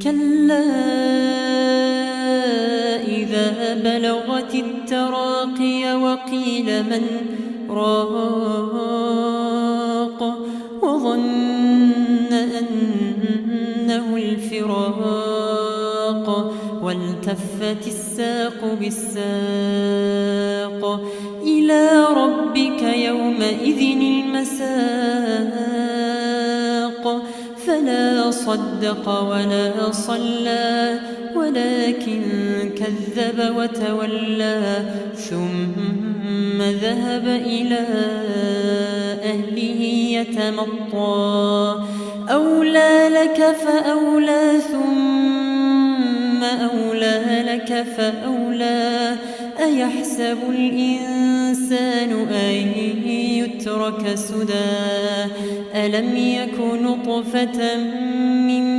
كلا إذا بلغت التراقي وقيل من راق وظن أنه الفراق والتفت الساق بالساق إلى ربك يومئذ المساق فلا صدق ولا صلى ولكن كذب وتولى ثم ذهب إلى أهله يتمطى أولى لك فأولى ثم أولى لك فأولى أيحسب الإنسان أن يترك سدى ألم يك نطفة من